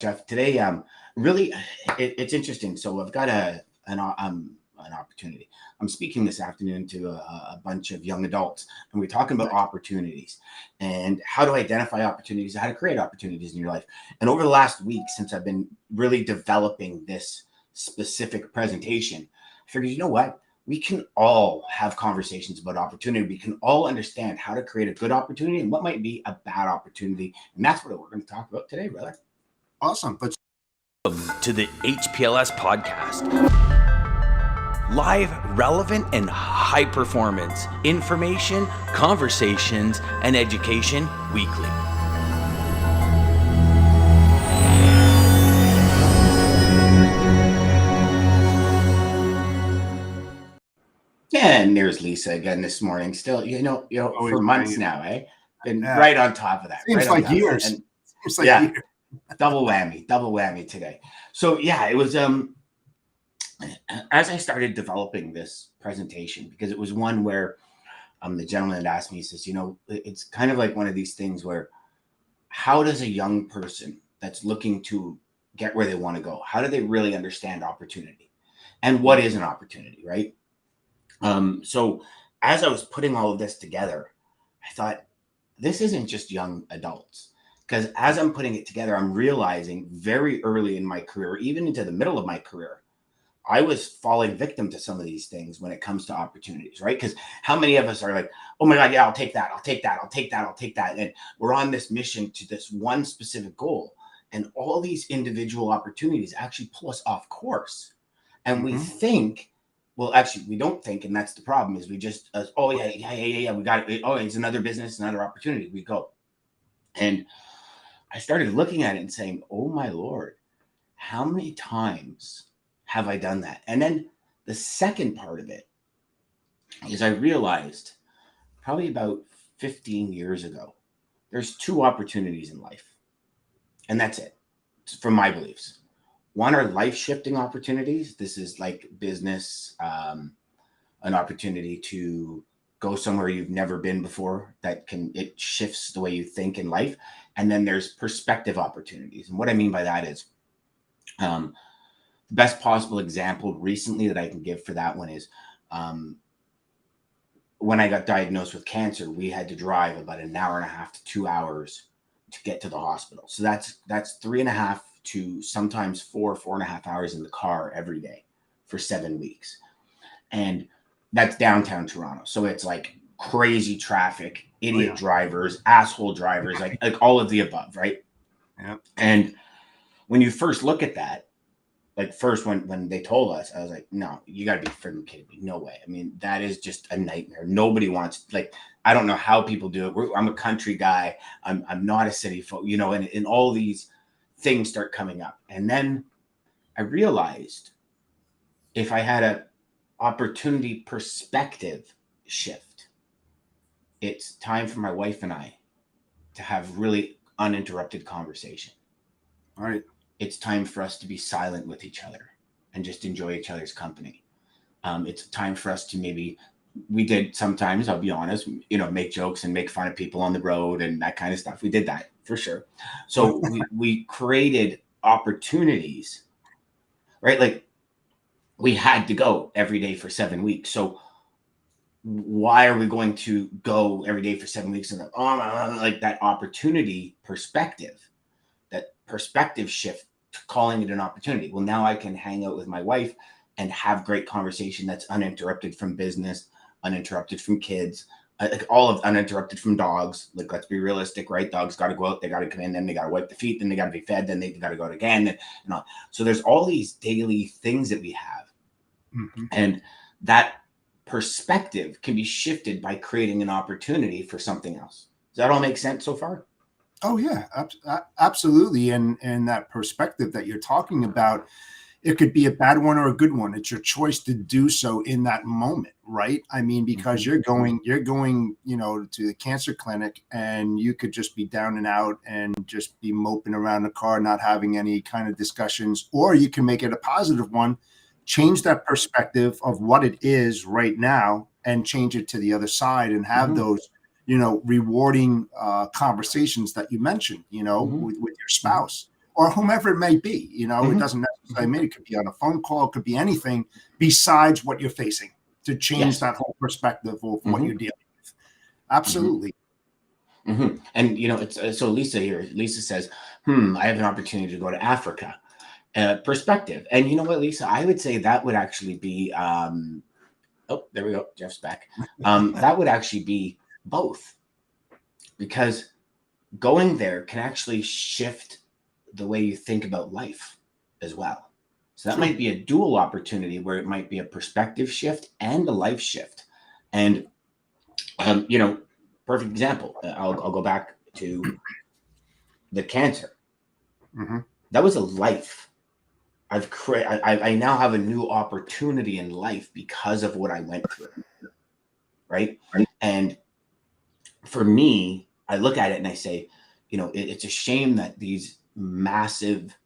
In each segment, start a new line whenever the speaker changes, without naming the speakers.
Jeff. Today, really, it's interesting. So I've got an opportunity. I'm speaking this afternoon to a bunch of young adults, and we're talking about opportunities and how to identify opportunities, how to create opportunities in your life. And over the last week, since I've been really developing this specific presentation, I figured, you know what? We can all have conversations about opportunity. We can all understand how to create a good opportunity and what might be a bad opportunity. And that's what we're going to talk about today, brother.
Awesome.
Welcome to the HPLS podcast. Live, relevant, and high performance information, conversations, and education weekly.
And there's Lisa again this morning. Still, for months now, been right on top of that.
Seems
right
like years.
And
Seems like years.
double whammy today. So yeah, it was as I started developing this presentation, because it was one where the gentleman had asked me, he says, it's kind of like one of these things where how does a young person that's looking to get where they want to go, how do they really understand opportunity and what is an opportunity, right? So as I was putting all of this together, I thought, this isn't just young adults, because as I'm putting it together, I'm realizing very early in my career, even into the middle of my career, I was falling victim to some of these things when it comes to opportunities, right? Because how many of us are like, oh my God, yeah, I'll take that. And we're on this mission to this one specific goal. And all these individual opportunities actually pull us off course. And we think, well, actually, we don't think, and that's the problem, is we just, we got it. Oh, it's another business, another opportunity. We go. And I started looking at it and saying, oh my Lord, how many times have I done that? And then the second part of it is I realized probably about 15 years ago, there's two opportunities in life. And that's it, from my beliefs. One are life-shifting opportunities. This is like business, an opportunity to go somewhere you've never been before, it shifts the way you think in life. And then there's perspective opportunities. And what I mean by that is, the best possible example recently that I can give for that one is, when I got diagnosed with cancer, we had to drive about an hour and a half to 2 hours to get to the hospital. So that's 3.5 to sometimes 4.5 hours in the car every day for 7 weeks. And that's downtown Toronto. So it's like crazy traffic, idiot drivers, asshole drivers, like all of the above, right?
Yeah.
And when you first look at that, like first when they told us, I was like, no, you got to be freaking kidding me. No way. I mean, that is just a nightmare. Nobody wants, like, I don't know how people do it. I'm a country guy. I'm not a city folk, and all these things start coming up. And then I realized if I had a opportunity perspective shift, it's time for my wife and I to have really uninterrupted conversation.
All right.
It's time for us to be silent with each other and just enjoy each other's company. It's time for us to we did sometimes, I'll be honest, make jokes and make fun of people on the road and that kind of stuff. We did that for sure. So we created opportunities, right? Like we had to go every day for 7 weeks. So why are we going to go every day for 7 weeks? And like that opportunity perspective shift, calling it an opportunity. Well, now I can hang out with my wife and have great conversation that's uninterrupted from business, uninterrupted from kids, uninterrupted from dogs. Like, let's be realistic, right? Dogs got to go out, they got to come in, then they got to wipe the feet, then they got to be fed, then they got to go out again. And all. So there's all these daily things that we have. And that perspective can be shifted by creating an opportunity for something else. Does that all make sense so far?
Oh yeah, absolutely. And that perspective that you're talking about, it could be a bad one or a good one. It's your choice to do so in that moment, right? I mean, because you're going, to the cancer clinic and you could just be down and out and just be moping around the car, not having any kind of discussions, or you can make it a positive one, change that perspective of what it is right now and change it to the other side and have those rewarding conversations that you mentioned, with your spouse or whomever it may be. You know, it doesn't necessarily mean it could be on a phone call, it could be anything besides what you're facing to change that whole perspective of what you're dealing with. Absolutely.
And you know, it's so Lisa here. Lisa says, I have an opportunity to go to Africa. Perspective. And you know what, Lisa, I would say that would actually be oh, there we go. Jeff's back. That would actually be both, because going there can actually shift the way you think about life as well. So that might be a dual opportunity where it might be a perspective shift and a life shift. And, you know, perfect example. I'll go back to the cancer. That was a life. I now have a new opportunity in life because of what I went through. Right. And for me, I look at it and I say, you know, it's a shame that these massive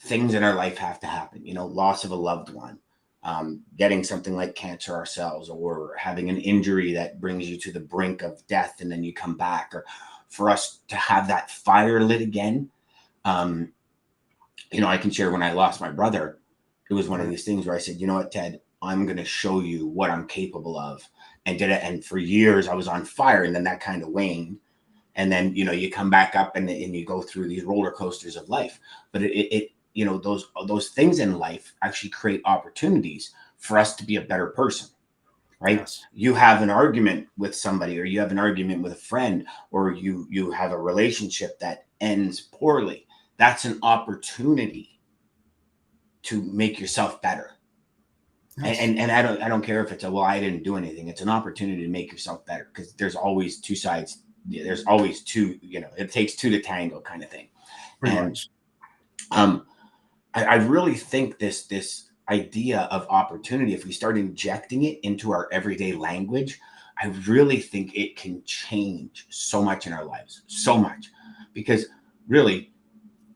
things in our life have to happen, you know, loss of a loved one, getting something like cancer ourselves, or having an injury that brings you to the brink of death and then you come back, or for us to have that fire lit again. You know, I can share when I lost my brother, it was one of these things where I said, you know what, Ted, I'm going to show you what I'm capable of, and did it. And for years I was on fire, and then that kind of waned. And then, you know, you come back up and you go through these roller coasters of life. But it you know, those things in life actually create opportunities for us to be a better person, right? Yes. You have an argument with somebody, or you have an argument with a friend, or you have a relationship that ends poorly. That's an opportunity to make yourself better. Yes. And I don't care if it's I didn't do anything. It's an opportunity to make yourself better, because there's always two sides. There's always two, you know, it takes two to tango kind of thing. Pretty much. I really think this idea of opportunity, if we start injecting it into our everyday language, I really think it can change so much in our lives, so much. Because really,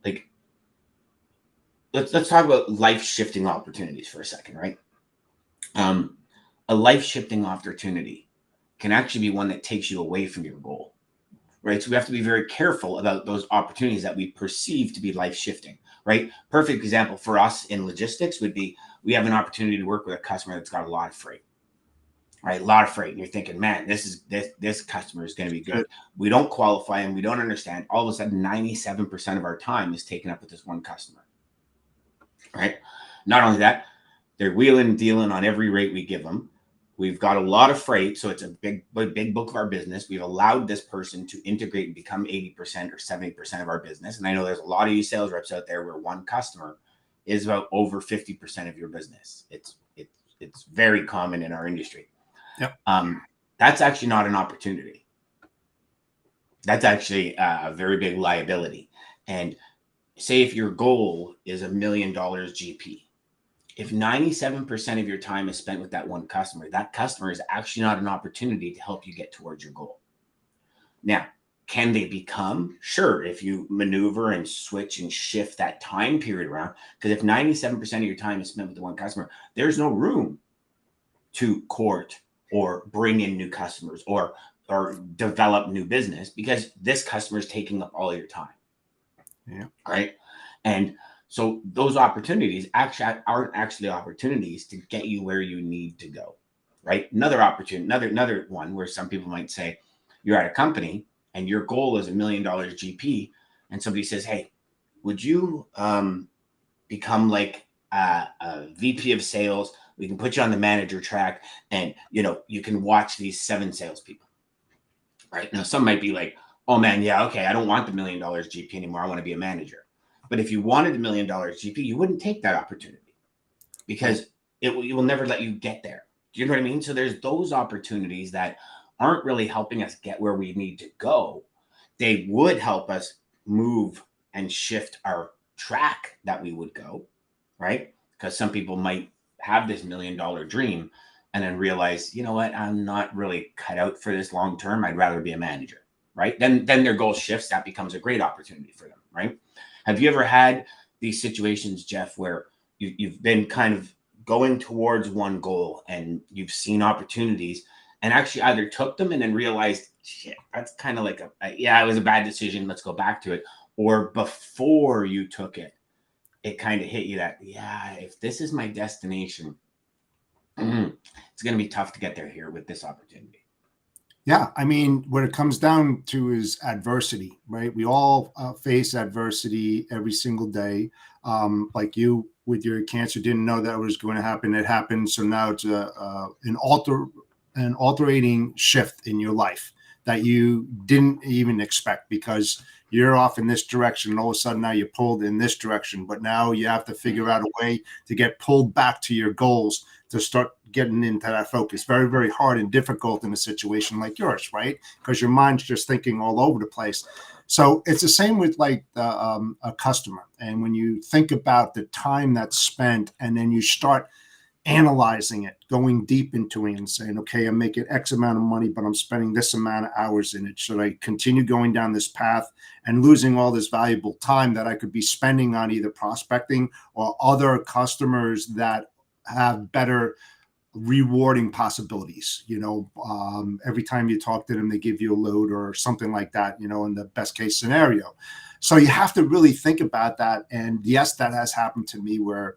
like, let's talk about life-shifting opportunities for a second, right? A life-shifting opportunity can actually be one that takes you away from your goal, right? So we have to be very careful about those opportunities that we perceive to be life-shifting, right? Perfect example for us in logistics would be, we have an opportunity to work with a customer that's got a lot of freight, right? A lot of freight. And you're thinking, man, this customer is going to be good. We don't qualify and we don't understand. All of a sudden, 97% of our time is taken up with this one customer, right? Not only that, they're wheeling and dealing on every rate we give them. We've got a lot of freight, so it's a big book of our business. We've allowed this person to integrate and become 80% or 70% of our business. And I know there's a lot of you sales reps out there where one customer is about over 50% of your business. It's very common in our industry. Yep. That's actually not an opportunity. That's actually a very big liability. And say if your goal is $1 million GP, if 97% of your time is spent with that one customer, that customer is actually not an opportunity to help you get towards your goal. Now, can they become? Sure, if you maneuver and switch and shift that time period around. Because if 97% of your time is spent with the one customer, there's no room to court or bring in new customers or develop new business, because this customer is taking up all your time. Yeah. Right. And so those opportunities actually aren't actually opportunities to get you where you need to go, right? Another opportunity, another one where some people might say, you're at a company and your goal is $1 million GP, and somebody says, hey, would you become like a VP of sales? We can put you on the manager track, and you know, you can watch these 7 salespeople. Right now, some might be like, oh man, yeah, okay, I don't want the $1 million GP anymore. I want to be a manager. But if you wanted $1 million GP, you wouldn't take that opportunity, because it will never let you get there. Do you know what I mean? So there's those opportunities that aren't really helping us get where we need to go. They would help us move and shift our track that we would go, right? Because some people might have this $1 million dream and then realize, you know what, I'm not really cut out for this long term. I'd rather be a manager, right? Then their goal shifts. That becomes a great opportunity for them, right? Have you ever had these situations, Jeff, where you've been kind of going towards one goal and you've seen opportunities and actually either took them and then realized, shit, that's kind of like it was a bad decision, let's go back to it, or before you took it, it kind of hit you that, yeah, if this is my destination, it's going to be tough to get there here with this opportunity.
Yeah, I mean, what it comes down to is adversity, right? We all face adversity every single day. Like you with your cancer, didn't know that was going to happen. It happened, so now it's an alterating shift in your life that you didn't even expect, because you're off in this direction, and all of a sudden now you're pulled in this direction. But now you have to figure out a way to get pulled back to your goals, to start getting into that focus. Very, very hard and difficult in a situation like yours, right? Because your mind's just thinking all over the place. So it's the same with like a customer. And when you think about the time that's spent, and then you start analyzing it, going deep into it and saying, okay, I'm making X amount of money, but I'm spending this amount of hours in it. Should I continue going down this path and losing all this valuable time that I could be spending on either prospecting or other customers that have better rewarding possibilities? Every time you talk to them, they give you a load or something like that, in the best case scenario. So you have to really think about that. And yes, that has happened to me, where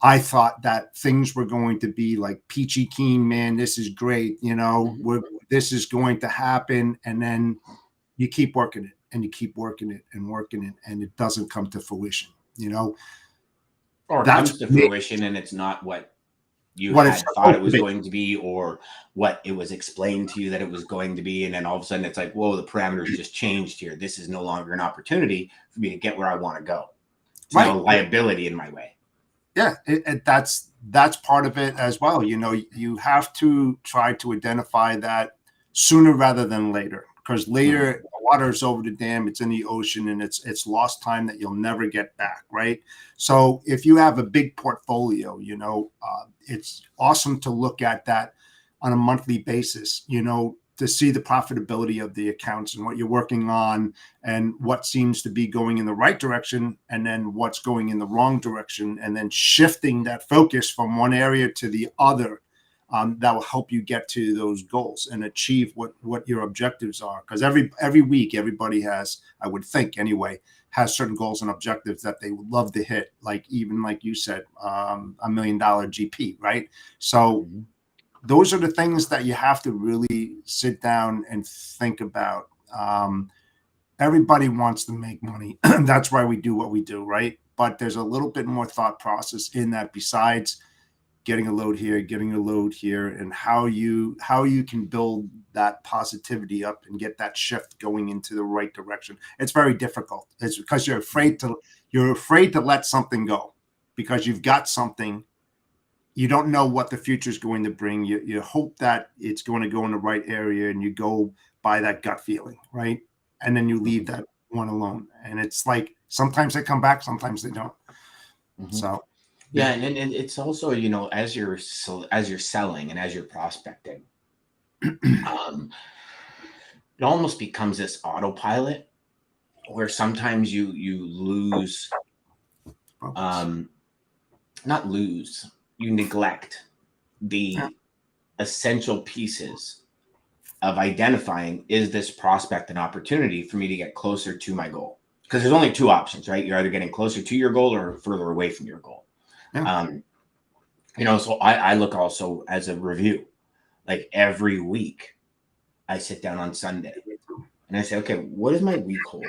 I thought that things were going to be like peachy keen, man, this is great, this is going to happen. And then you keep working it, and you keep working it and working it, and it doesn't come to fruition,
Or it comes to fruition and it's not what you had thought it was going to be, or what it was explained to you that it was going to be. And then all of a sudden it's like, whoa, the parameters just changed here. This is no longer an opportunity for me to get where I want to go. It's no liability in my way.
Yeah, that's part of it as well. You have to try to identify that sooner rather than later, because later the water is over the dam, it's in the ocean, and it's lost time that you'll never get back, right? So if you have a big portfolio, it's awesome to look at that on a monthly basis, to see the profitability of the accounts and what you're working on, and what seems to be going in the right direction, and then what's going in the wrong direction, and then shifting that focus from one area to the other. That will help you get to those goals and achieve what your objectives are. Because every week, everybody has, I would think anyway, has certain goals and objectives that they would love to hit. Like you said, $1 million GP, right? So those are the things that you have to really sit down and think about. Everybody wants to make money. That's why we do what we do, right? But there's a little bit more thought process in that, besides getting a load here, and how you can build that positivity up and get that shift going into the right direction. It's very difficult. It's because you're afraid to let something go, because you've got something. You don't know what the future is going to bring. You hope that it's going to go in the right area, and you go by that gut feeling, right? And then you leave that one alone. And it's like, sometimes they come back, sometimes they don't. So
yeah, and it's also, as you're selling and as you're prospecting, it almost becomes this autopilot where sometimes you lose, not lose, you neglect the essential pieces of identifying, is this prospect an opportunity for me to get closer to my goal? Because there's only two options, right? You're either getting closer to your goal or further away from your goal. So I look also as a review. Like every week I sit down on Sunday and I say, okay, what does my week hold?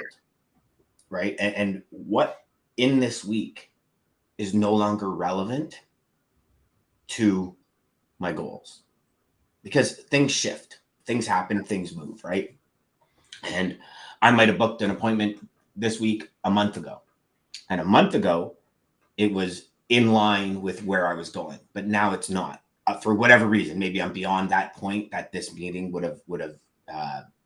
Right. And what in this week is no longer relevant to my goals? Because things shift, things happen, things move, right? And I might have booked an appointment this week a month ago. And a month ago, it was in line with where I was going, but now it's not. For whatever reason, maybe I'm beyond that point that this meeting would have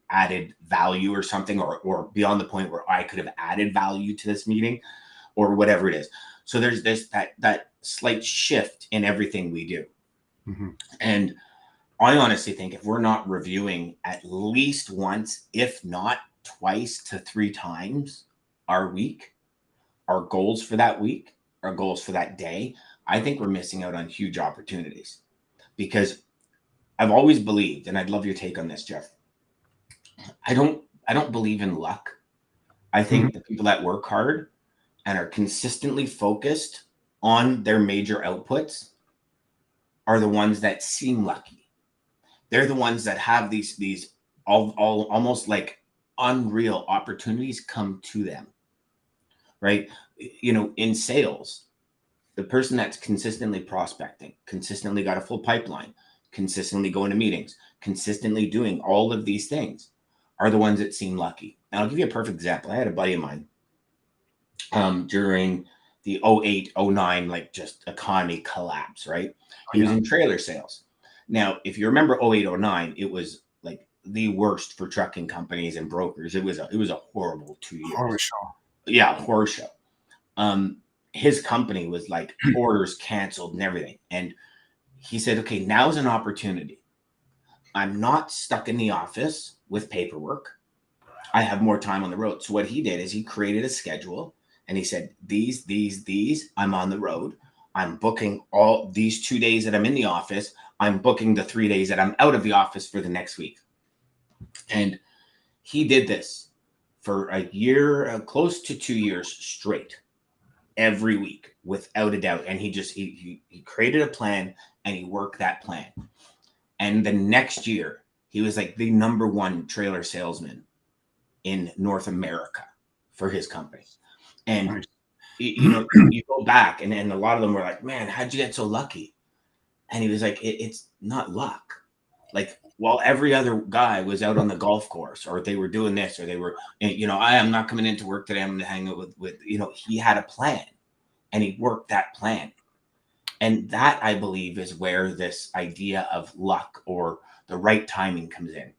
added value or something, or beyond the point where I could have added value to this meeting, or whatever it is. So there's that slight shift in everything we do. And I honestly think if we're not reviewing at least once, if not twice to 3 times our week, our goals for that week, our goals for that day, I think we're missing out on huge opportunities. Because I've always believed, and I'd love your take on this, Jeff, I don't believe in luck. I think the people that work hard and are consistently focused on their major outputs are the ones that seem lucky. They're the ones that have these all almost like unreal opportunities come to them, right? You know, in sales, the person that's consistently prospecting, consistently got a full pipeline, consistently going to meetings, consistently doing all of these things are the ones that seem lucky. And I'll give you a perfect example. I had a buddy of mine during the 08, 09, like just economy collapse, right? He was in trailer sales. Now, if you remember 08, 09, it was like the worst for trucking companies and brokers. It was a horrible 2 years.
Horror show.
Yeah, horror show. His company was like orders canceled and everything. And he said, okay, now's an opportunity. I'm not stuck in the office with paperwork. I have more time on the road. So what he did is he created a schedule and he said, these, I'm on the road. I'm booking all these 2 days that I'm in the office. I'm booking the 3 days that I'm out of the office for the next week. And he did this for a year, close to 2 years straight, every week, without a doubt. And he created a plan and he worked that plan. And the next year, he was like the #1 trailer salesman in North America for his company. And
Nice.
you know, you go back and a lot of them were like, man, how'd you get so lucky? And he was like, it's not luck. Like, while every other guy was out on the golf course or they were doing this or they were, you know, I am not coming into work today. I'm going to hang out with, you know, he had a plan and he worked that plan. And that, I believe, is where this idea of luck or the right timing comes in,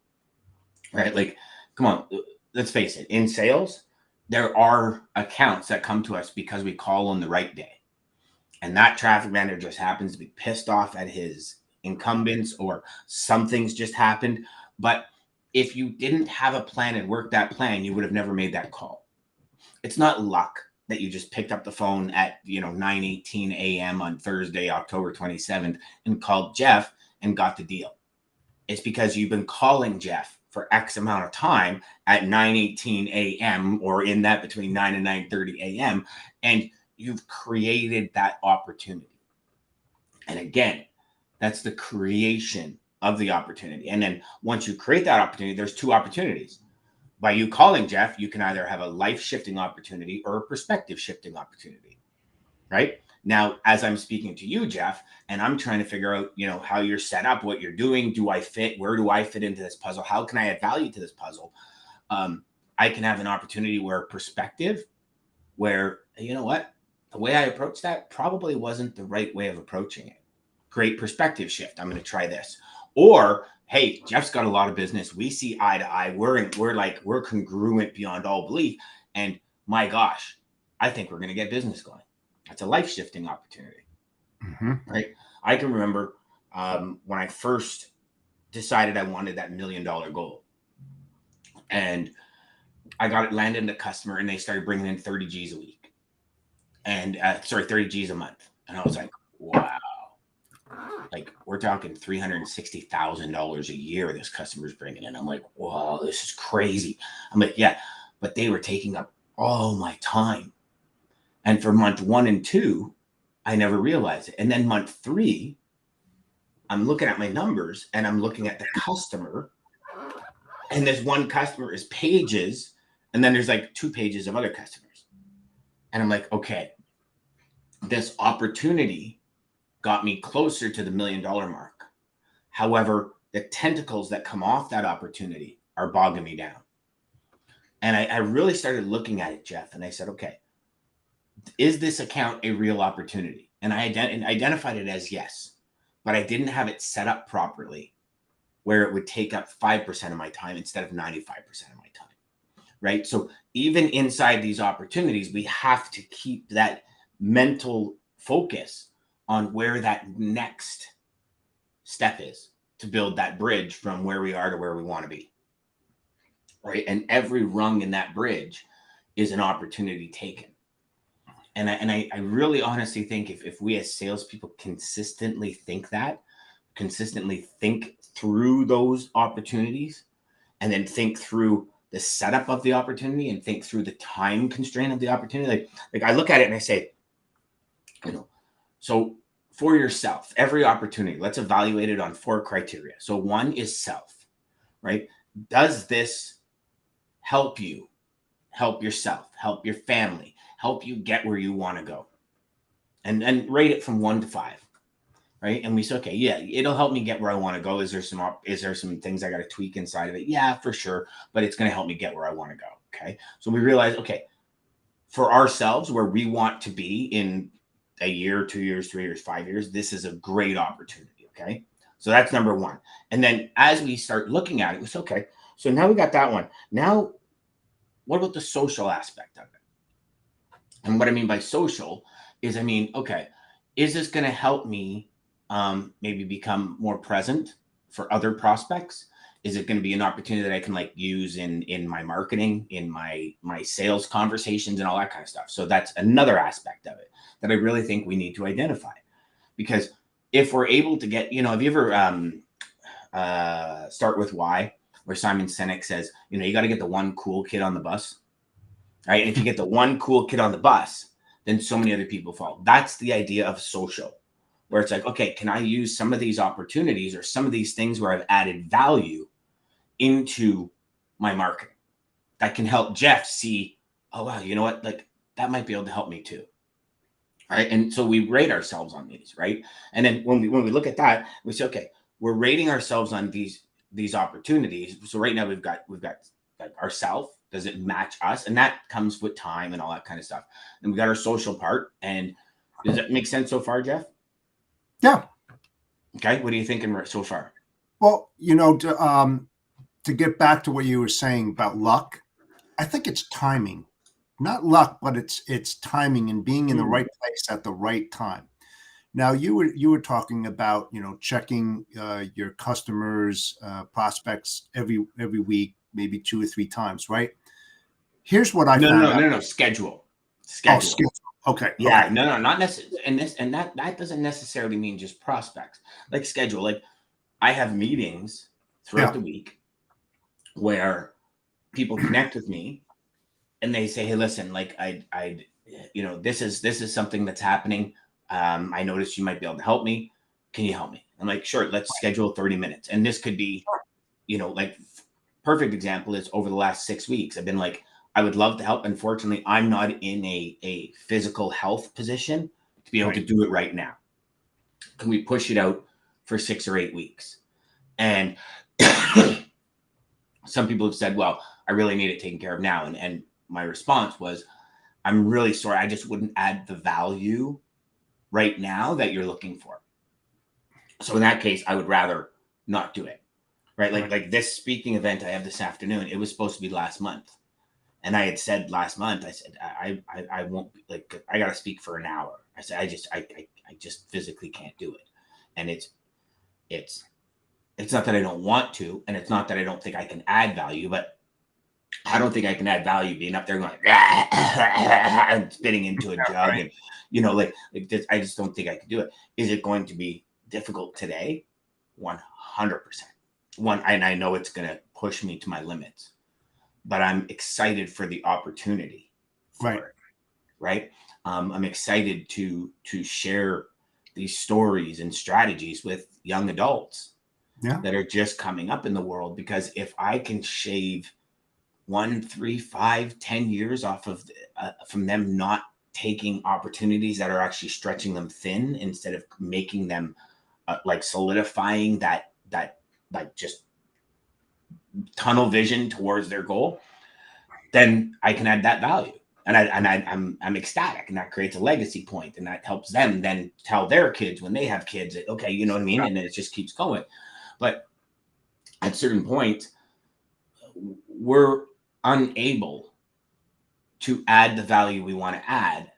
right? Like, come on, let's face it. In sales, there are accounts that come to us because we call on the right day. And that traffic manager just happens to be pissed off at his incumbents or something's just happened. But if you didn't have a plan and work that plan, you would have never made that call. It's not luck that you just picked up the phone at, you know, 9:18 a.m. on Thursday, October 27th, and called Jeff and got the deal. It's because you've been calling Jeff for X amount of time at 9:18 a.m. or in that between 9 and 9:30 a.m. and you've created that opportunity. And again, that's the creation of the opportunity. And then once you create that opportunity, there's two opportunities. By you calling Jeff, you can either have a life shifting opportunity or a perspective shifting opportunity, right? Now, as I'm speaking to you, Jeff, and I'm trying to figure out, you know, how you're set up, what you're doing, do I fit? Where do I fit into this puzzle? How can I add value to this puzzle? I can have an opportunity where perspective, where, you know what, the way I approached that probably wasn't the right way of approaching it. Great perspective shift. I'm going to try this. Or, hey, Jeff's got a lot of business. We see eye to eye. We're congruent beyond all belief. And my gosh, I think we're going to get business going. That's a life shifting opportunity, right? I can remember when I first decided I wanted that $1 million goal, and I got it landed in a customer, and they started bringing in 30 G's a week, and 30 G's a month, and I was like, wow. Like, we're talking $360,000 a year this customer's bringing in. I'm like, whoa, this is crazy. I'm like, yeah, but they were taking up all my time. And for month 1 and 2, I never realized it. And then month 3, I'm looking at my numbers and I'm looking at the customer. And this one customer is pages. And then there's like 2 pages of other customers. And I'm like, okay, this opportunity got me closer to the $1 million mark. However, the tentacles that come off that opportunity are bogging me down. And I really started looking at it, Jeff, and I said, okay, is this account a real opportunity? And I identified it as yes, but I didn't have it set up properly where it would take up 5% of my time instead of 95% of my time, right? So even inside these opportunities, we have to keep that mental focus on where that next step is to build that bridge from where we are to where we want to be, right? And every rung in that bridge is an opportunity taken. And I really honestly think if we as salespeople consistently think through those opportunities, and then think through the setup of the opportunity and think through the time constraint of the opportunity. Like I look at it and I say, so for yourself, every opportunity, let's evaluate it on 4 criteria. So one is self, right? Does this help you, help yourself, help your family, help you get where you want to go? And rate it from 1 to 5. Right. And we say, okay, yeah, it'll help me get where I want to go. Is there some things I got to tweak inside of it? Yeah, for sure. But it's going to help me get where I want to go. Okay. So we realize, okay, for ourselves, where we want to be in a year, 2 years, 3 years, 5 years, this is a great opportunity. Okay. So that's number one. And then as we start looking at it, it's okay. So now we got that one. Now, what about the social aspect of it? And what I mean by social is, okay, is this going to help me maybe become more present for other prospects? Is it going to be an opportunity that I can use in my marketing, in my sales conversations and all that kind of stuff? So that's another aspect of it that I really think we need to identify, because if we're able to get, have you ever Start With Why, where Simon Sinek says, you got to get the one cool kid on the bus, right? And if you get the one cool kid on the bus, then so many other people follow. That's the idea of social, where it's like, okay, can I use some of these opportunities or some of these things where I've added value into my marketing that can help Jeff see, oh, wow, you know what? That might be able to help me too. Right. And so we rate ourselves on these, right? And then when we look at that, we say, okay, we're rating ourselves on these opportunities. So right now we've got like ourself. Does it match us? And that comes with time and all that kind of stuff. And we got our social part. And does that make sense so far, Jeff?
Yeah.
Okay. What are you thinking so far?
Well, to get back to what you were saying about luck, I think it's timing, not luck, but it's timing and being in the right place at the right time. Now, you were talking about, checking your customers, prospects every week, maybe 2 or 3 times, right? Here's what I found out.
No, schedule.
Oh, schedule. Okay.
Yeah,
okay.
no, not necessarily. And that doesn't necessarily mean just prospects. Like schedule. Like I have meetings throughout the week where people connect with me and they say, hey, listen, this is something that's happening. I noticed you might be able to help me. Can you help me? I'm like, sure, let's schedule 30 minutes. And this could be, perfect example is over the last 6 weeks, I've been like, I would love to help. Unfortunately, I'm not in a physical health position to be able to do it right now. Can we push it out for 6 or 8 weeks? And some people have said, well, I really need it taken care of now. And my response was, I'm really sorry. I just wouldn't add the value right now that you're looking for. So in that case, I would rather not do it. Right. Like this speaking event I have this afternoon, it was supposed to be last month. And I had said last month, I said, I won't, I got to speak for an hour. I said, I just physically can't do it. And it's not that I don't want to, and it's not that I don't think I can add value, but I don't think I can add value being up there going and spitting into a jug. And, I just don't think I can do it. Is it going to be difficult today? 100%. And I know it's going to push me to my limits, but I'm excited for the opportunity. Right. I'm excited to share these stories and strategies with young adults that are just coming up in the world, because if I can shave 1, 3, 5, 10 years off of from them not taking opportunities that are actually stretching them thin, instead of making them solidifying that just tunnel vision towards their goal, then I can add that value. And I'm ecstatic, and that creates a legacy point, and that helps them then tell their kids when they have kids that, okay, you know what I mean? And then it just keeps going. But at certain point, we're unable to add the value we want to add.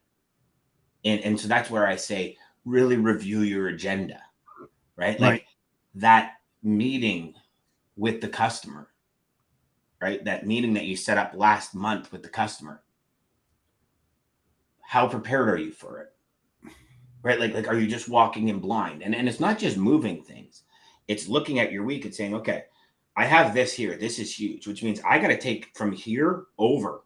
And so that's where I say, really review your agenda, right? Like that meeting with the customer, right? That meeting that you set up last month with the customer. How prepared are you for it? Right? Like, are you just walking in blind? And it's not just moving things. It's looking at your week and saying, okay, I have this here. This is huge, which means I got to take from here over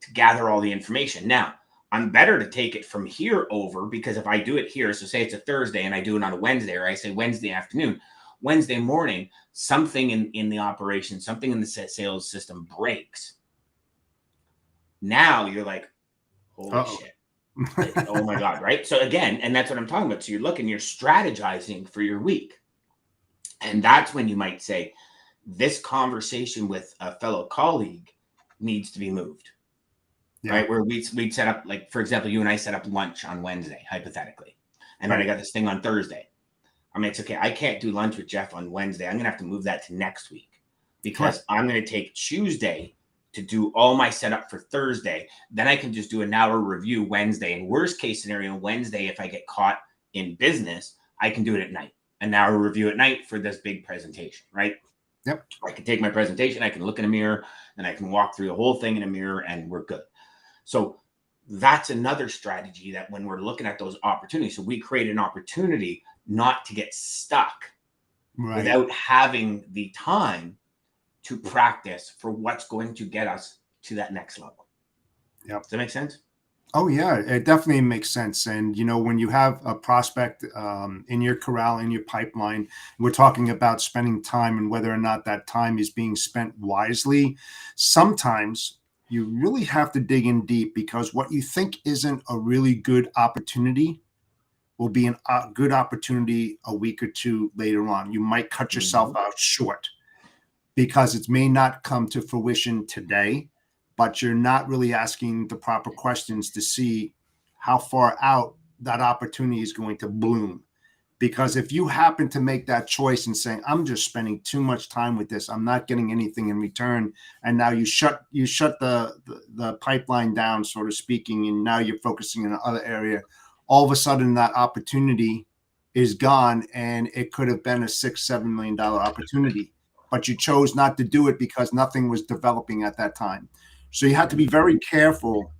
to gather all the information. Now, I'm better to take it from here over, because if I do it here, so say it's a Thursday and I do it on a Wednesday, or I say Wednesday afternoon, Wednesday morning, something in the operation, something in the sales system breaks. Now you're like, holy shit. Like, oh my God, right? So again, and that's what I'm talking about. So you're strategizing for your week. And that's when you might say, this conversation with a fellow colleague needs to be moved. Yeah. Right? Where we'd set up, like, for example, you and I set up lunch on Wednesday, hypothetically. And then I got this thing on Thursday. I mean, it's okay. I can't do lunch with Jeff on Wednesday. I'm going to have to move that to next week, because I'm going to take Tuesday to do all my setup for Thursday. Then I can just do an hour review Wednesday. And worst case scenario, Wednesday, if I get caught in business, I can do it at night. An hour review at night for this big presentation, right?
Yep.
I can take my presentation, I can look in a mirror, and I can walk through the whole thing in a mirror, and we're good. So that's another strategy, that when we're looking at those opportunities, so we create an opportunity not to get stuck without having the time to practice for what's going to get us to that next level.
Yep.
Does that make sense?
Oh, yeah, it definitely makes sense. And, when you have a prospect in your corral, in your pipeline, we're talking about spending time and whether or not that time is being spent wisely. Sometimes you really have to dig in deep, because what you think isn't a really good opportunity will be a good opportunity a week or two later on. You might cut yourself out short because it may not come to fruition today, but you're not really asking the proper questions to see how far out that opportunity is going to bloom. Because if you happen to make that choice and saying, I'm just spending too much time with this, I'm not getting anything in return, and now you shut the pipeline down, sort of speaking, and now you're focusing in another area, all of a sudden that opportunity is gone, and it could have been a $6-7 million opportunity, but you chose not to do it because nothing was developing at that time. So you have to be very careful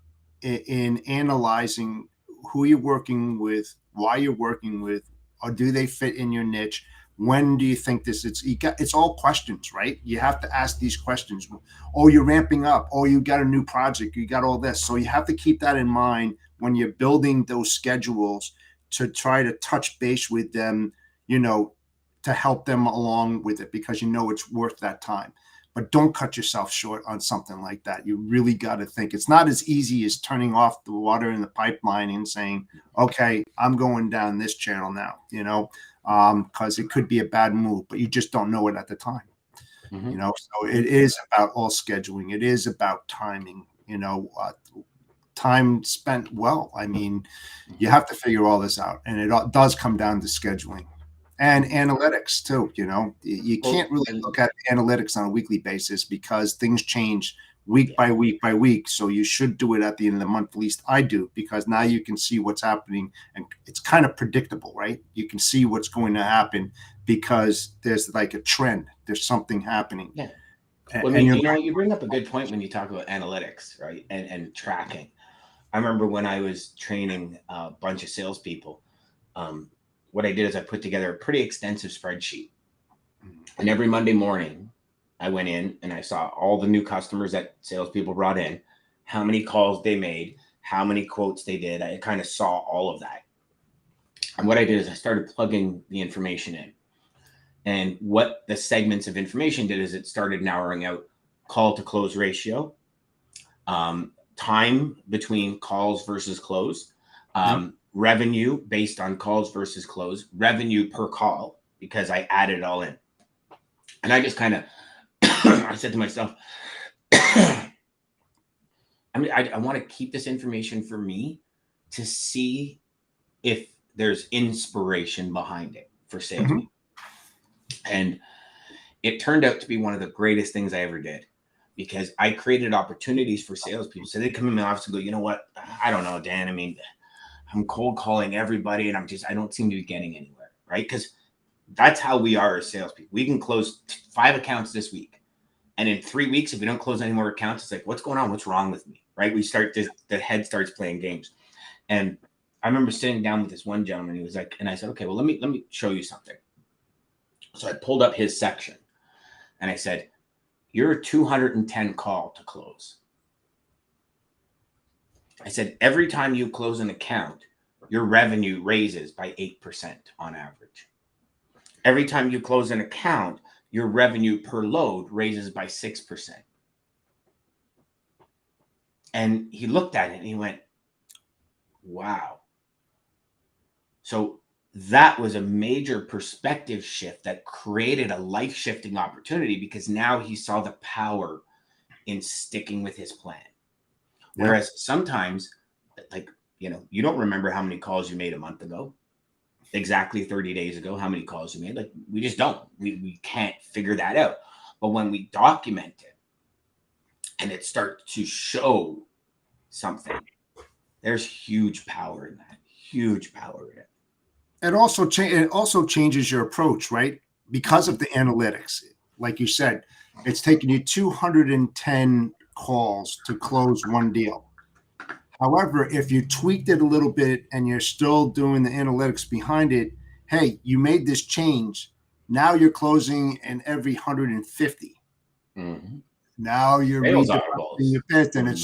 in analyzing who you're working with, why you're working with, or do they fit in your niche? When do you think this? It's all questions, right? You have to ask these questions. Oh, you're ramping up. Oh, you got a new project. You got all this. So you have to keep that in mind when you're building those schedules, to try to touch base with them, to help them along with it, because it's worth that time. But don't cut yourself short on something like that. You really got to think. It's not as easy as turning off the water in the pipeline and saying, okay, I'm going down this channel now, because it could be a bad move, but you just don't know it at the time. So it is about all scheduling. It is about timing, time spent well. I mean, you have to figure all this out, and it does come down to scheduling. And analytics too, you can't really look at analytics on a weekly basis because things change week by week by week. So you should do it at the end of the month. At least I do, because now you can see what's happening, and it's kind of predictable, right? You can see what's going to happen because there's like a trend. There's something happening.
Yeah. Well, you bring up a good point when you talk about analytics, right? And tracking. I remember when I was training a bunch of salespeople, what I did is I put together a pretty extensive spreadsheet. And every Monday morning, I went in and I saw all the new customers that salespeople brought in, how many calls they made, how many quotes they did. I kind of saw all of that. And what I did is I started plugging the information in. And what the segments of information did is it started narrowing out call to close ratio, time between calls versus close, revenue based on calls versus close, revenue per call, because I added it all in. And I just kind of, I said to myself, I want to keep this information for me to see if there's inspiration behind it for salespeople. And it turned out to be one of the greatest things I ever did, because I created opportunities for salespeople. So they come in my office and go, you know what? I don't know, Dan. I mean, I'm cold calling everybody, and I don't seem to be getting anywhere, right? Because that's how we are as salespeople. We can close 5 accounts this week, and in 3 weeks, if we don't close any more accounts, it's like, what's going on? What's wrong with me, right? The head starts playing games. And I remember sitting down with this one gentleman. He was like, and I said, okay, well, let me show you something. So I pulled up his section, And I said, you're a 210 call to close. I said, every time you close an account, your revenue raises by 8% on average. Every time you close an account, your revenue per load raises by 6%. And he looked at it and he went, wow. So that was a major perspective shift that created a life-shifting opportunity, because now he saw the power in sticking with his plan. Yeah. Whereas sometimes, like, you don't remember how many calls you made a month ago, exactly 30 days ago, how many calls you made. Like, we just don't. We can't figure that out. But when we document it and it starts to show something, there's huge power in that. Huge power in it.
It also changes your approach, right? Because of the analytics. Like you said, it's taking you 210 calls to close one deal. However, if you tweaked it a little bit and you're still doing the analytics behind it, hey, you made this change. Now you're closing in every 150. Mm-hmm. Now you're redirecting your pitch, and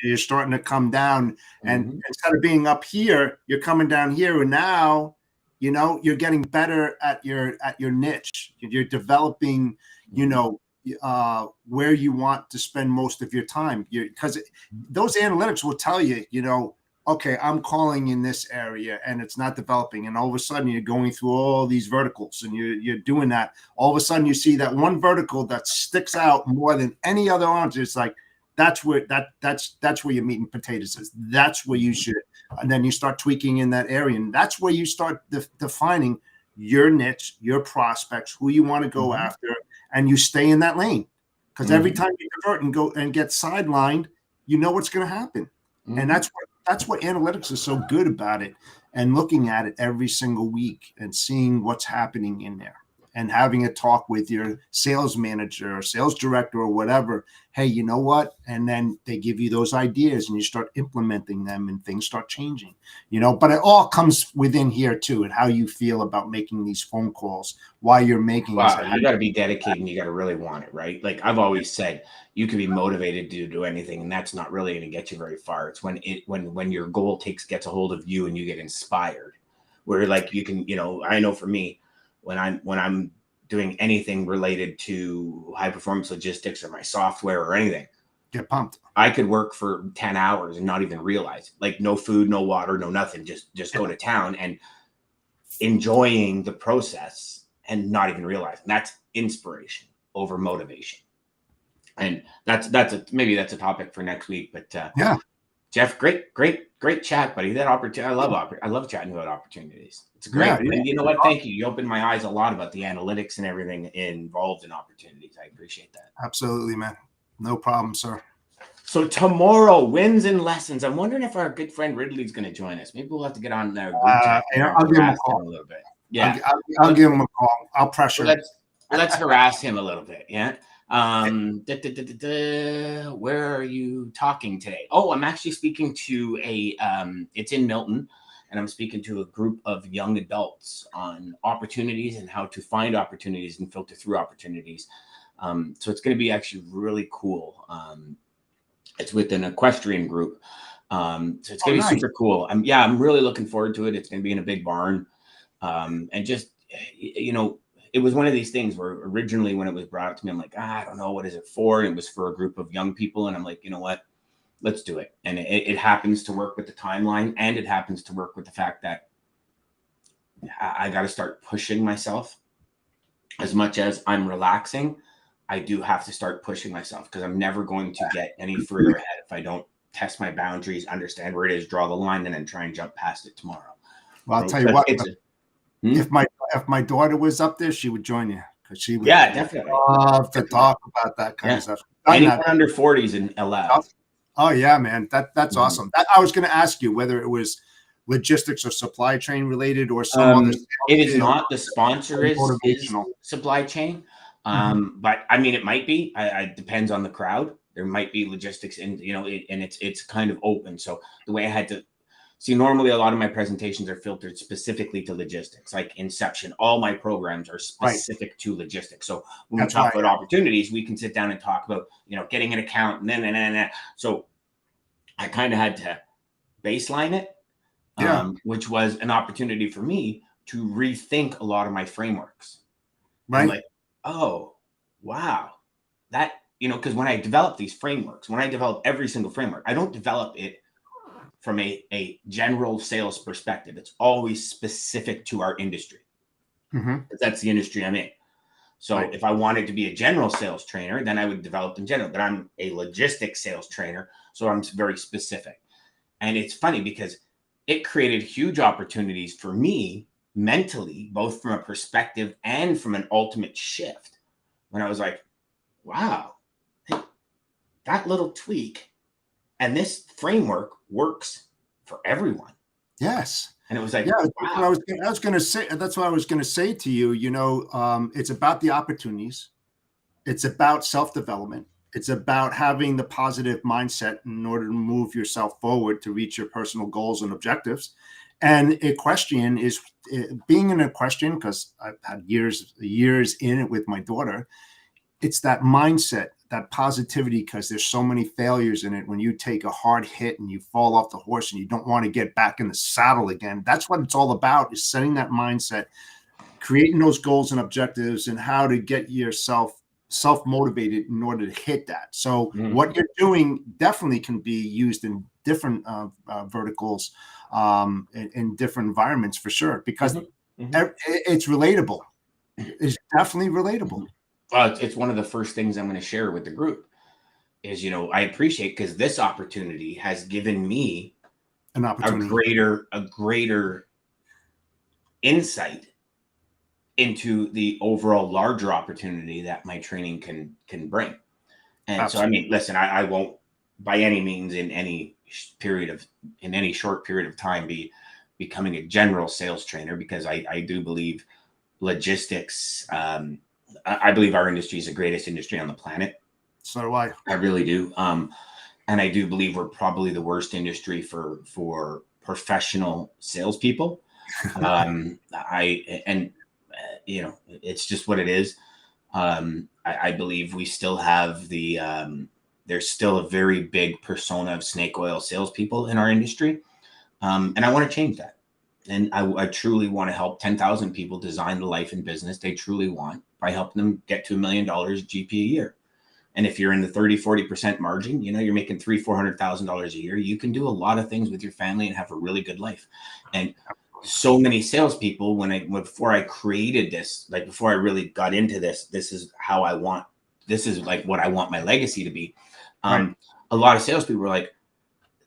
you're starting to come down. And instead of being up here, you're coming down here. And now, you're getting better at your niche. You're developing, where you want to spend most of your time, because those analytics will tell you, okay, I'm calling in this area and it's not developing. And all of a sudden you're going through all these verticals and you're doing that. All of a sudden you see that one vertical that sticks out more than any other ones. It's like, that's where your meat and potatoes is. That's where you should. And then you start tweaking in that area. And that's where you start defining your niche, your prospects, who you want to go after, and you stay in that lane. Because every time you divert and go and get sidelined, you know what's going to happen. And that's what analytics is so good about it, and looking at it every single week and seeing what's happening in there and having a talk with your sales manager or sales director or whatever. Hey, you know what? And then they give you those ideas and you start implementing them and things start changing, but it all comes within here too, and how you feel about making these phone calls, why you're making
it. You got to be dedicated and you got to really want it, right? Like I've always said, you can be motivated to do anything, and that's not really going to get you very far. It's when your goal gets a hold of you and you get inspired, where like you can, I know for me, when I'm doing anything related to high performance logistics or my software or anything,
get pumped.
I could work for 10 hours and not even realize it. Like no food, no water, no nothing, just go to town and enjoying the process and not even realizing. That's inspiration over motivation. And maybe that's a topic for next week, but
yeah.
Jeff, great chat, buddy. That opportunity, I love chatting about opportunities. It's great. Yeah, and you know what? Thank you. You opened my eyes a lot about the analytics and everything involved in opportunities. I appreciate that.
Absolutely, man. No problem, sir.
So tomorrow, wins and lessons. I'm wondering if our good friend Ridley's going to join us. Maybe we'll have to get on there.
I'll give him a call
a little bit. Yeah,
I'll give him a call. I'll pressure.
Let's harass him a little bit. Yeah. Where are you talking today? Oh, I'm actually speaking to it's in Milton, and I'm speaking to a group of young adults on opportunities and how to find opportunities and filter through opportunities. So it's going to be actually really cool. It's with an equestrian group. So it's going to be super cool. I'm really looking forward to it. It's going to be in a big barn. And just, it was one of these things where originally when it was brought up to me, I'm like, I don't know, what is it for? And it was for a group of young people. And I'm like, you know what, let's do it. And it happens to work with the timeline, and it happens to work with the fact that I got to start pushing myself. As much as I'm relaxing, I do have to start pushing myself, because I'm never going to get any further ahead if I don't test my boundaries, understand where it is, draw the line, and then try and jump past it tomorrow.
Well, I'll tell you what, if my daughter was up there, she would join you, because she would
definitely
love to talk about that kind of stuff.
Anyone under 40s and allowed.
Oh yeah, man, that's awesome. I was going to ask you whether it was logistics or supply chain related or some other.
It is not. The sponsor is supply chain, but I mean, it might be. It depends on the crowd. There might be logistics, and and it's kind of open. So the way I had to See, normally a lot of my presentations are filtered specifically to logistics, like Inception. All my programs are
Right.
specific to logistics. So when we
That's why.
talk about opportunities, we can sit down and talk about, getting an account. So I kind of had to baseline it,
Yeah.
which was an opportunity for me to rethink a lot of my frameworks. And I'm
Right.
like, oh, wow. That, because when I develop these frameworks, when I develop every single framework, I don't develop it from a general sales perspective. It's always specific to our industry.
Mm-hmm.
That's the industry I'm in. So
Right.
if I wanted to be a general sales trainer, then I would develop in general. But I'm a logistics sales trainer, so I'm very specific. And it's funny because it created huge opportunities for me mentally, both from a perspective and from an ultimate shift. When I was like, wow, that little tweak and this framework works for everyone.
Yes.
And it was like,
Yeah, that's what I
wow.
was going to say. That's what I was going to say to you. It's about the opportunities. It's about self-development. It's about having the positive mindset in order to move yourself forward to reach your personal goals and objectives. And a question is being in a question, because I've had years in it with my daughter. It's that mindset, that positivity, because there's so many failures in it. When you take a hard hit and you fall off the horse and you don't want to get back in the saddle again, that's what it's all about, is setting that mindset, creating those goals and objectives, and how to get yourself self-motivated in order to hit that. So what you're doing definitely can be used in different verticals, in different environments for sure, because it's relatable. It's definitely relatable.
It's one of the first things I'm going to share with the group is, I appreciate, because this opportunity has given me
An opportunity.
a greater insight into the overall larger opportunity that my training can bring. And
Absolutely.
so, I mean, listen, I won't by any means in any short period of time be becoming a general sales trainer, because I do believe logistics, I believe our industry is the greatest industry on the planet.
So do I.
I really do. And I do believe we're probably the worst industry for professional salespeople. It's just what it is. I believe we still have there's still a very big persona of snake oil salespeople in our industry. And I want to change that. And I truly want to help 10,000 people design the life and business they truly want by helping them get to $1 million GP a year. And if you're in the 30-40% margin, you're making $300,000-$400,000 a year. You can do a lot of things with your family and have a really good life. And so many salespeople, before I created this, like before I really got into this, this is like what I want my legacy to be.
Right.
A lot of salespeople were like,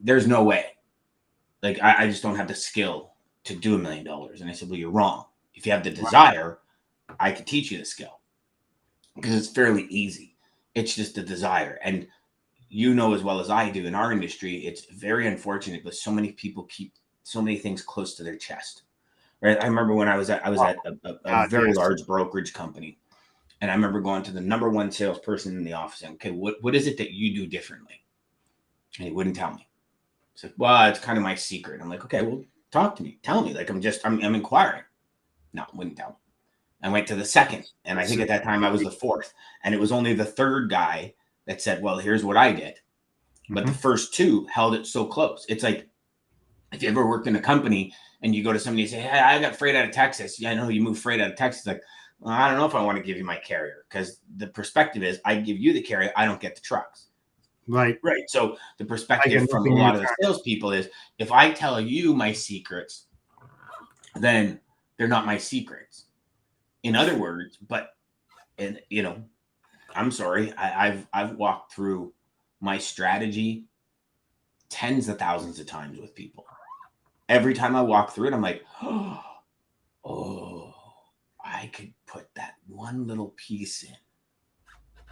there's no way. Like, I just don't have the skill to do $1 million. And I said, well, you're wrong. If you have the desire, I could teach you the skill, because it's fairly easy. It's just the desire. And as well as I do, in our industry, it's very unfortunate, but so many people keep so many things close to their chest. Right? I remember when I was at a very large brokerage company, and I remember going to the number one salesperson in the office and, okay, what is it that you do differently? And he wouldn't tell me. He's like, well, it's kind of my secret. I'm like, okay, well, talk to me. Tell me. Like, I'm inquiring. No, wouldn't tell me. I went to the second, and I think at that time I was the fourth, and it was only the third guy that said, well, here's what I did. But the first two held it so close. It's like, if you ever worked in a company and you go to somebody and say, hey, I got freight out of Texas. Yeah, I know you moved freight out of Texas. Like, well, I don't know if I want to give you my carrier, because the perspective is I give you the carrier, I don't get the trucks.
Right.
So the perspective from a lot of the salespeople is, if I tell you my secrets, then they're not my secrets. In other words, I'm sorry, I've walked through my strategy tens of thousands of times with people. Every time I walk through it, I'm like, oh, I could put that one little piece in.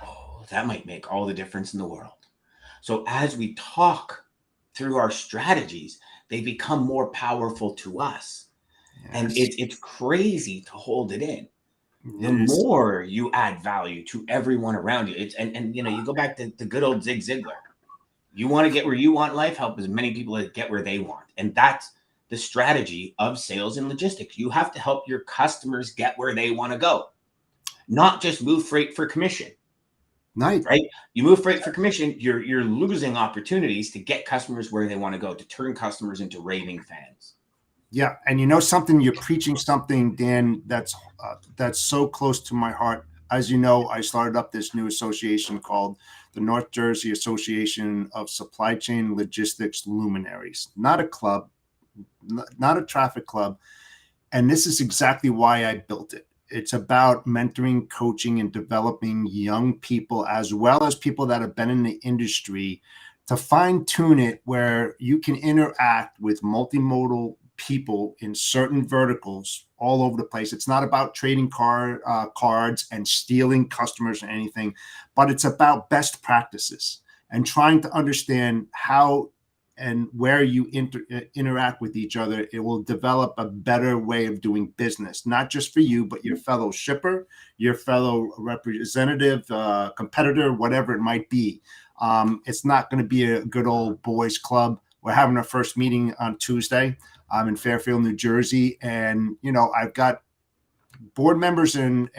Oh, that might make all the difference in the world. So as we talk through our strategies, they become more powerful to us. Yes. And it's crazy to hold it in. The more you add value to everyone around you, and you go back to the good old Zig Ziglar. You want to get where you want in life, help as many people as get where they want. And that's the strategy of sales and logistics. You have to help your customers get where they want to go, not just move freight for commission.
Right.
Right? You move freight for commission, you're losing opportunities to get customers where they want to go, to turn customers into raving fans.
Yeah, and you know something, you're preaching something, Dan, that's so close to my heart. As you know, I started up this new association called the North Jersey Association of Supply Chain Logistics Luminaries. Not a club, not a traffic club, and this is exactly why I built it. It's about mentoring, coaching, and developing young people, as well as people that have been in the industry, to fine tune it where you can interact with multimodal people in certain verticals all over the place. It's not about trading cards and stealing customers or anything, but it's about best practices and trying to understand how and where you interact with each other. It will develop a better way of doing business, not just for you, but your fellow shipper, your fellow representative, competitor, whatever it might be. It's not going to be a good old boys club. We're having our first meeting on Tuesday. I'm in Fairfield, New Jersey, and I've got board members and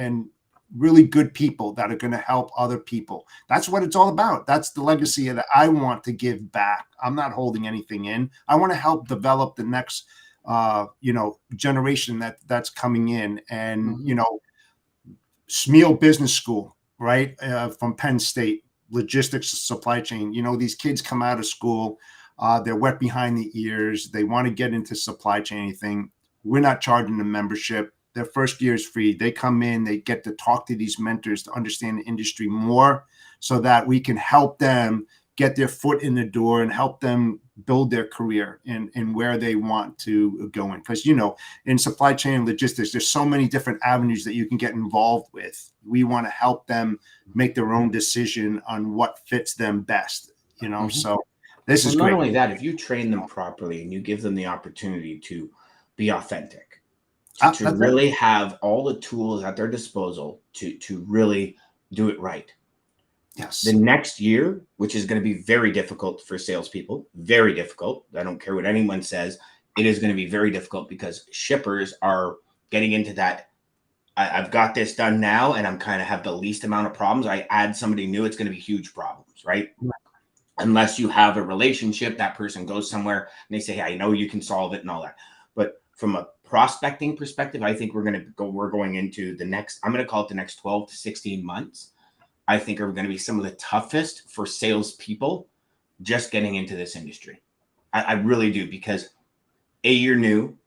really good people that are going to help other people. That's what it's all about. That's the legacy that I want to give back. I'm not holding anything in. I want to help develop the next, generation that's coming in. And, Smeal Business School, right? From Penn State, logistics, supply chain. These kids come out of school, they're wet behind the ears. They want to get into supply chain, anything. We're not charging them membership. Their first year is free. They come in, they get to talk to these mentors to understand the industry more so that we can help them get their foot in the door and help them build their career in where they want to go in. Because, in supply chain and logistics, there's so many different avenues that you can get involved with. We want to help them make their own decision on what fits them best, so this is
not
great.
only that, if you train them properly and you give them the opportunity to be authentic, to really have all the tools at their disposal to really do it right.
Yes.
The next year, which is going to be very difficult for salespeople, very difficult. I don't care what anyone says. It is going to be very difficult because shippers are getting into that. I've got this done now and I'm kind of have the least amount of problems. I add somebody new, it's going to be huge problems, right? Unless you have a relationship, that person goes somewhere and they say, hey, I know you can solve it and all that. But from a prospecting perspective, I think we're going into the next, I'm going to call it the next 12 to 16 months. I think are going to be some of the toughest for salespeople just getting into this industry. I really do, because you're new,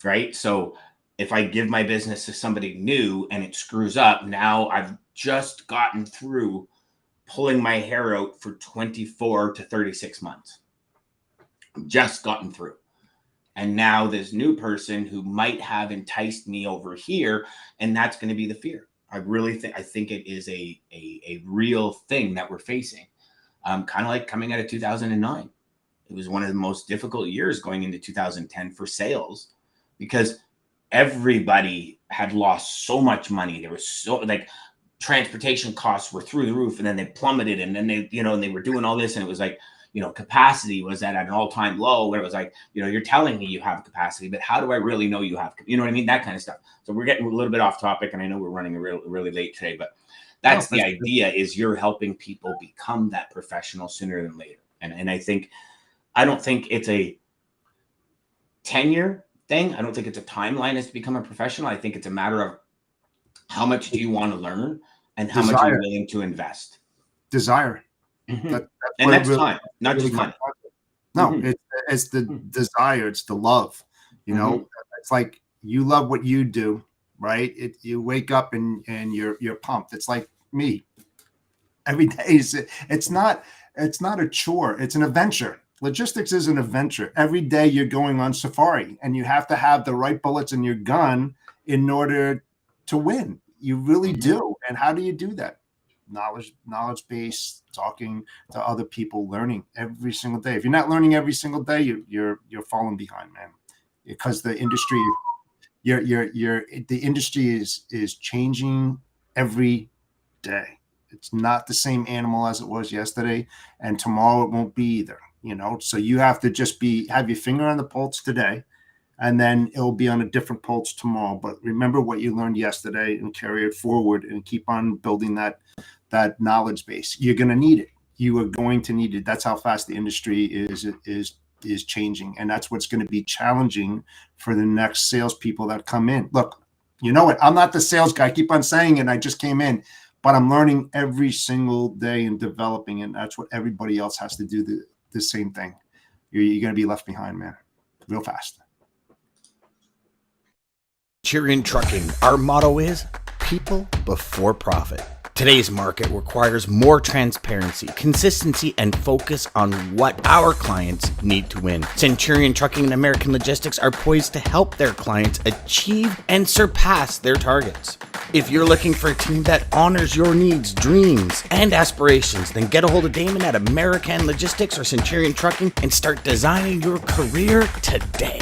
right? So if I give my business to somebody new and it screws up, now I've just gotten through pulling my hair out for 24 to 36 months. Just gotten through. And now this new person who might have enticed me over here, and that's going to be the fear. I think it is a real thing that we're facing. Kind of like coming out of 2009. It was one of the most difficult years going into 2010 for sales, because everybody had lost so much money. There was transportation costs were through the roof, and then they plummeted, and then they were doing all this, and it was like, capacity was at an all-time low, where it was like, you're telling me you have capacity, but how do I really know you have, what I mean? That kind of stuff. So we're getting a little bit off topic, and I know we're running really late today, but that's the idea, is you're helping people become that professional sooner than later. And I don't think it's a 10-year thing. I don't think it's a timeline as to become a professional. I think it's a matter of how much do you want to learn and how much are you willing to invest.
Desire.
Mm-hmm. That's time, not just money.
No, it's the desire. It's the love. It's like you love what you do, right? You wake up and you're pumped. It's like me. Every day it's not a chore. It's an adventure. Logistics is an adventure. Every day you're going on safari, and you have to have the right bullets in your gun in order to win. You really do. And how do you do that? Knowledge base, talking to other people, learning every single day. If you're not learning every single day, you're falling behind, man. Because the industry, the industry is changing every day, It's not the same animal as it was yesterday, and tomorrow it won't be either. So you have to just have your finger on the pulse today, and then it'll be on a different pulse tomorrow. But remember what you learned yesterday and carry it forward and keep on building that knowledge base. You're going to need it. You are going to need it. That's how fast the industry is changing, and that's what's going to be challenging for the next salespeople that come in. Look, you know what? I'm not the sales guy. I keep on saying it. I just came in, but I'm learning every single day and developing, and that's what everybody else has to do. The same thing. You're going to be left behind, man, real fast.
Centurion Trucking, our motto is people before profit. Today's market requires more transparency, consistency, and focus on what our clients need to win. Centurion Trucking and American Logistics are poised to help their clients achieve and surpass their targets. If you're looking for a team that honors your needs, dreams, and aspirations, then get a hold of Daman at American Logistics or Centurion Trucking and start designing your career today.